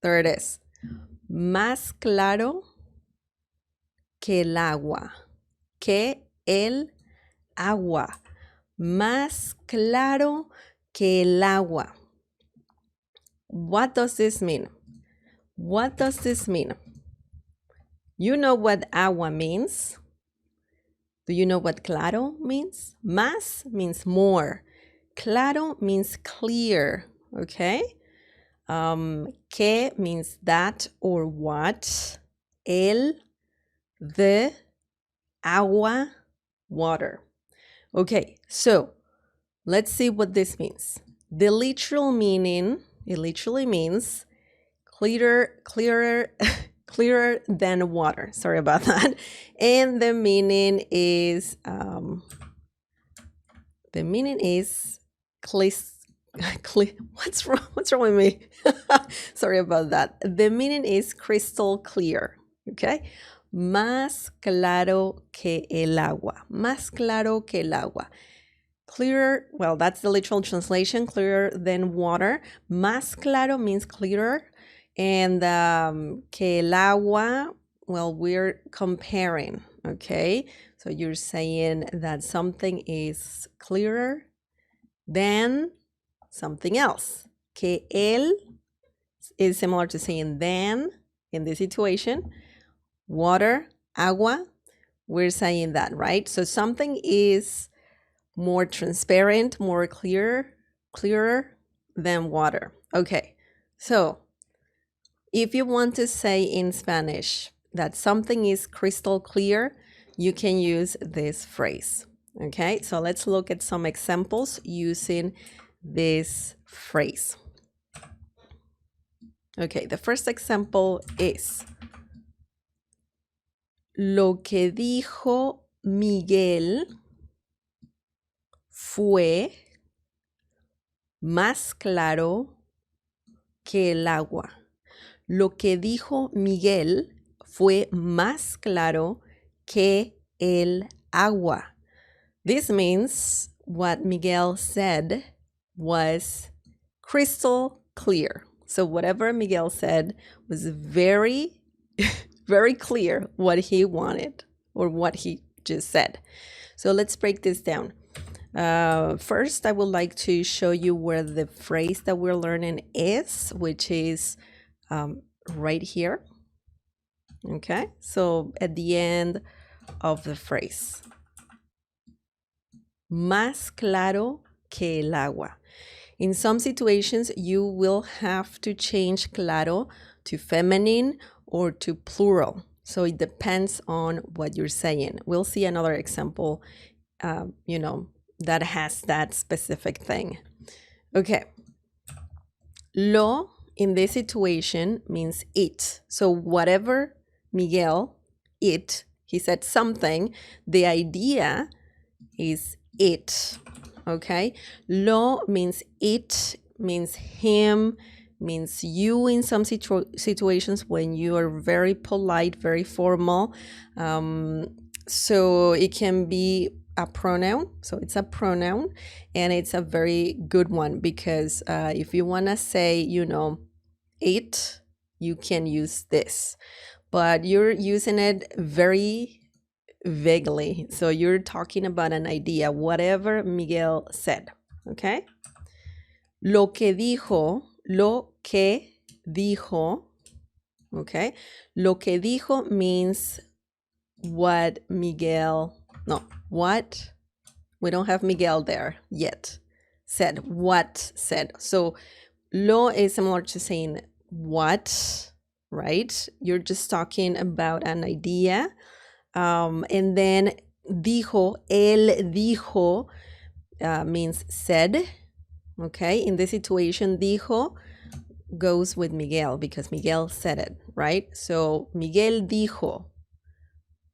There it is. Más claro que el agua. Que el agua. Más claro que el agua. What does this mean? What does this mean? You know what agua means? Do you know what claro means? Más means more. Claro means clear, okay? Que means that or what. El, the, agua, water. Okay, so let's see what this means. The literal meaning, it literally means clearer, clearer than water. Sorry about that. And the meaning is what's wrong with me? Sorry about that. The meaning is crystal clear. Okay. Más claro que el agua. Más claro que el agua. Clearer, well, that's the literal translation, clearer than water. Más claro means clearer. And que el agua, well, we're comparing, okay? So you're saying that something is clearer than something else. Que el is similar to saying than in this situation. Water, agua, we're saying that, right? So something is more transparent, more clearer than water. Okay, so if you want to say in Spanish that something is crystal clear, you can use this phrase. Okay, so let's look at some examples using this phrase. Okay, the first example is lo que dijo Miguel fue más claro que el agua. Lo que dijo Miguel fue más claro que el agua. This means what Miguel said was crystal clear. So whatever Miguel said was very, very clear what he wanted or what he just said. So let's break this down. First, I would like to show you where the phrase that we're learning is, which is right here. Okay, so at the end of the phrase. Más claro que el agua. In some situations, you will have to change claro to feminine or to plural. So it depends on what you're saying. We'll see another example, that has that specific thing. Okay. Lo in this situation means it. So whatever Miguel, it, he said something, the idea is it. Okay. Lo means it, means him, means you in some situations when you are very polite, very formal. So it can be a pronoun. So it's a pronoun and it's a very good one because if you want to say, it, you can use this, but you're using it very vaguely. So you're talking about an idea, whatever Miguel said. Okay. Lo que dijo. Okay. Lo que dijo means what Miguel, no, what? We don't have Miguel there yet. Said, what said. So lo is similar to saying what, right? You're just talking about an idea. And then dijo, él dijo means said. Okay, in this situation, dijo goes with Miguel because Miguel said it, right? So Miguel dijo,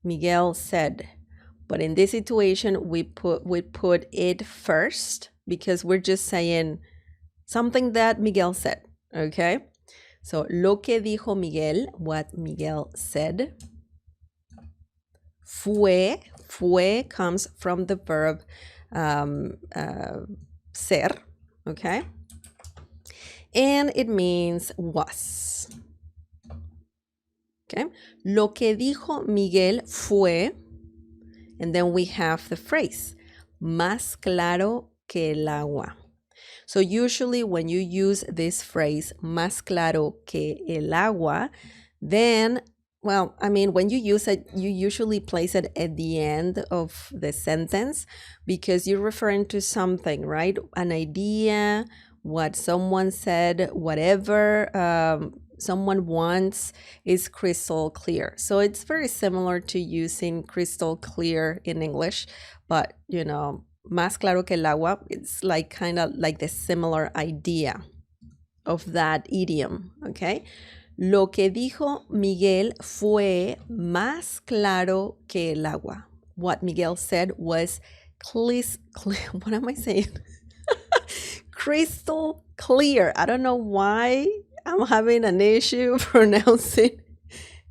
Miguel said. But in this situation, we put it first because we're just saying something that Miguel said, okay? So lo que dijo Miguel, what Miguel said. Fue comes from the verb ser, okay? And it means was. Okay. Lo que dijo Miguel fue, and then we have the phrase, más claro que el agua. So usually when you use this phrase, más claro que el agua, then, well, I mean, when you use it, you usually place it at the end of the sentence because you're referring to something, right? An idea, what someone said, whatever someone wants is crystal clear. So it's very similar to using crystal clear in English, but you know, más claro que el agua, it's like kind of like the similar idea of that idiom, okay? Lo que dijo Miguel fue más claro que el agua. What Miguel said was what am I saying? Crystal clear. I don't know why I'm having an issue pronouncing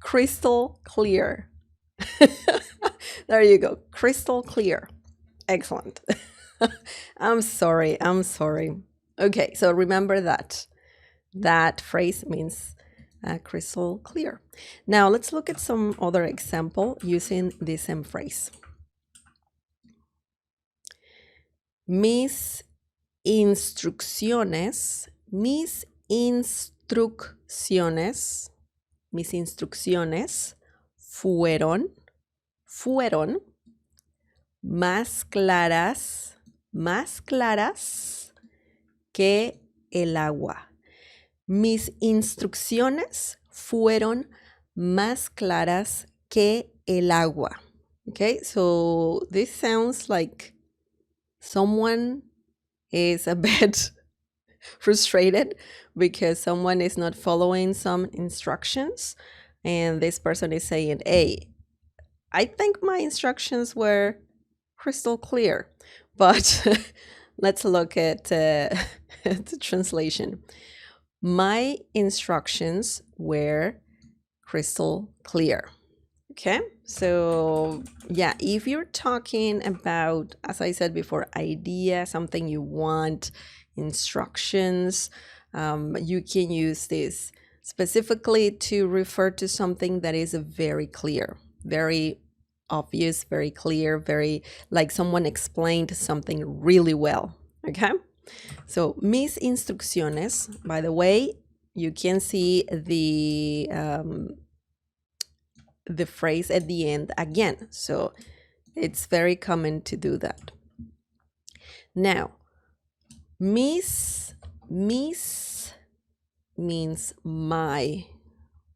crystal clear. There you go. Crystal clear. Excellent. I'm sorry. Okay, so remember that. That phrase means crystal clear. Now let's look at some other example using the same phrase. Mis instrucciones fueron más claras que el agua. Mis instrucciones fueron más claras que el agua. Okay, so this sounds like someone is a bit frustrated because someone is not following some instructions, and this person is saying, hey, I think my instructions were crystal clear, but let's look at the translation. My instructions were crystal clear. Okay, so yeah, if you're talking about, as I said before, idea, something you want, instructions, you can use this specifically to refer to something that is very clear, very obvious, very clear, very like someone explained something really well. Okay, so mis instrucciones, by the way, you can see the phrase at the end again. So it's very common to do that. Now, mis means my,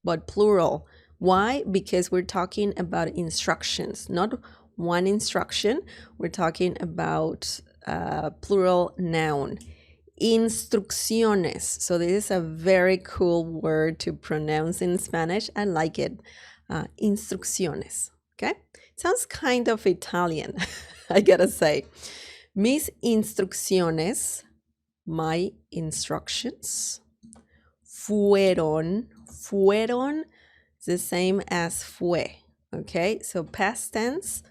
but plural. Why? Because we're talking about instructions, not one instruction. We're talking about plural noun. Instrucciones. So this is a very cool word to pronounce in Spanish. I like it. Instrucciones. Okay? Sounds kind of Italian, I gotta say. Mis instrucciones, my instructions, fueron the same as fue. Okay? So past tense,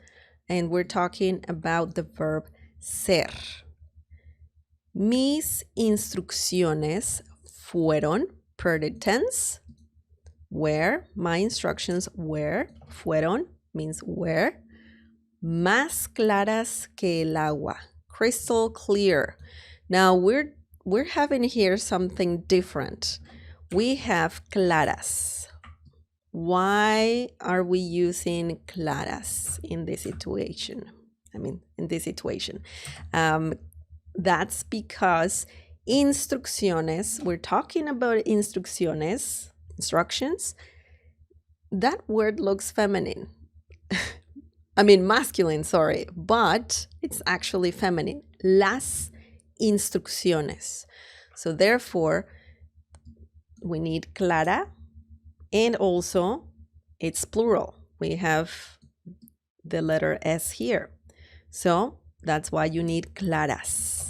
and we're talking about the verb ser. Mis instrucciones fueron, per the tense, were, my instructions were, fueron means were, más claras que el agua, crystal clear. Now we're having here something different. We have claras. Why are we using claras in this situation? That's because instrucciones, we're talking about instrucciones, instructions, that word looks feminine. Masculine, sorry, but it's actually feminine. Las instrucciones. So therefore, we need clara, and also it's plural. We have the letter S here. So that's why you need claras.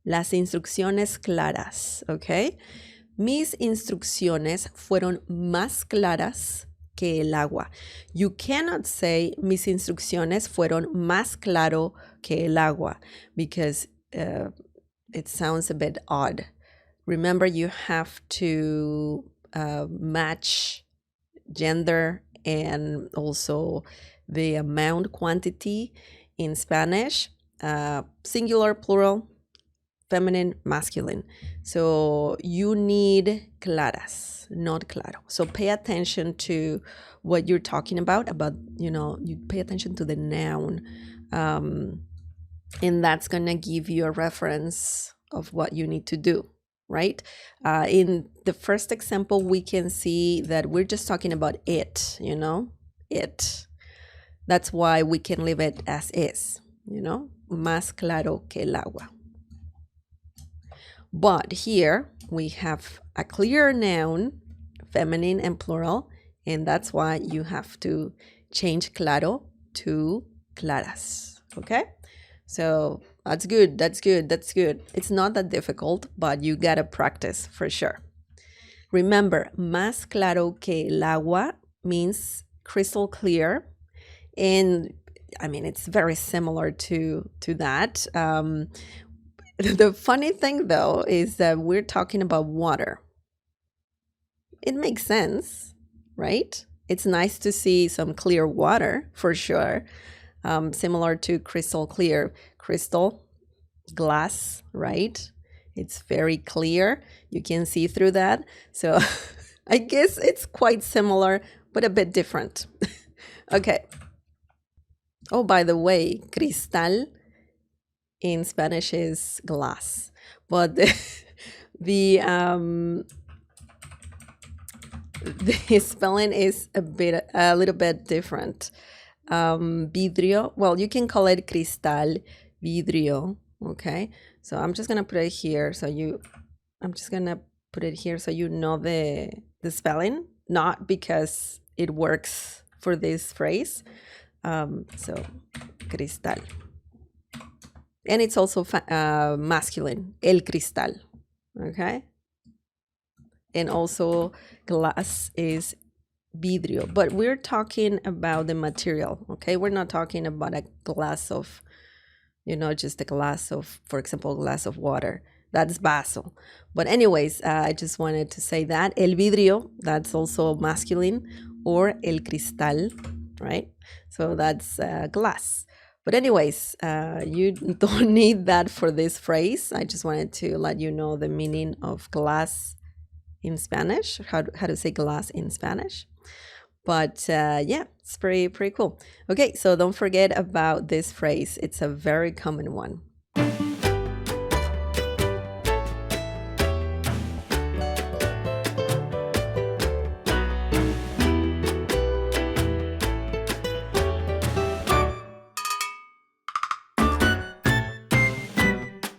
Las instrucciones claras, okay? Mis instrucciones fueron más claras que el agua. You cannot say mis instrucciones fueron más claro que el agua because it sounds a bit odd. Remember, you have to match gender and also the amount, quantity in Spanish, singular, plural, feminine, masculine. So you need claras, not claro. So pay attention to what you're talking about, you pay attention to the noun. And that's going to give you a reference of what you need to do, right? In the first example, we can see that we're just talking about it, it. That's why we can leave it as is, más claro que el agua. But here we have a clear noun, feminine and plural, and that's why you have to change claro to claras, okay? So that's good, that's good, that's good. It's not that difficult, but you gotta practice for sure. Remember, más claro que el agua means crystal clear. And I mean, it's very similar to that. The funny thing, though, is that we're talking about water. It makes sense, right? It's nice to see some clear water, for sure. Similar to crystal clear. Crystal, glass, right? It's very clear. You can see through that. So I guess it's quite similar, but a bit different. Okay. Oh, by the way, cristal in Spanish is glass, but the spelling is a little bit different. Vidrio, well, you can call it cristal, vidrio, okay? So I'm just gonna put it here so you know the spelling, not because it works for this phrase. So cristal. And it's also masculine, el cristal, okay? And also glass is vidrio, but we're talking about the material, okay? We're not talking about a glass of, just a glass of, for example, a glass of water. That's vaso. But anyways, I just wanted to say that. El vidrio, that's also masculine, or el cristal, right? So that's glass. But anyways, you don't need that for this phrase. I just wanted to let you know the meaning of glass in Spanish, how to say glass in Spanish. But yeah, it's pretty cool. Okay, so don't forget about this phrase. It's a very common one.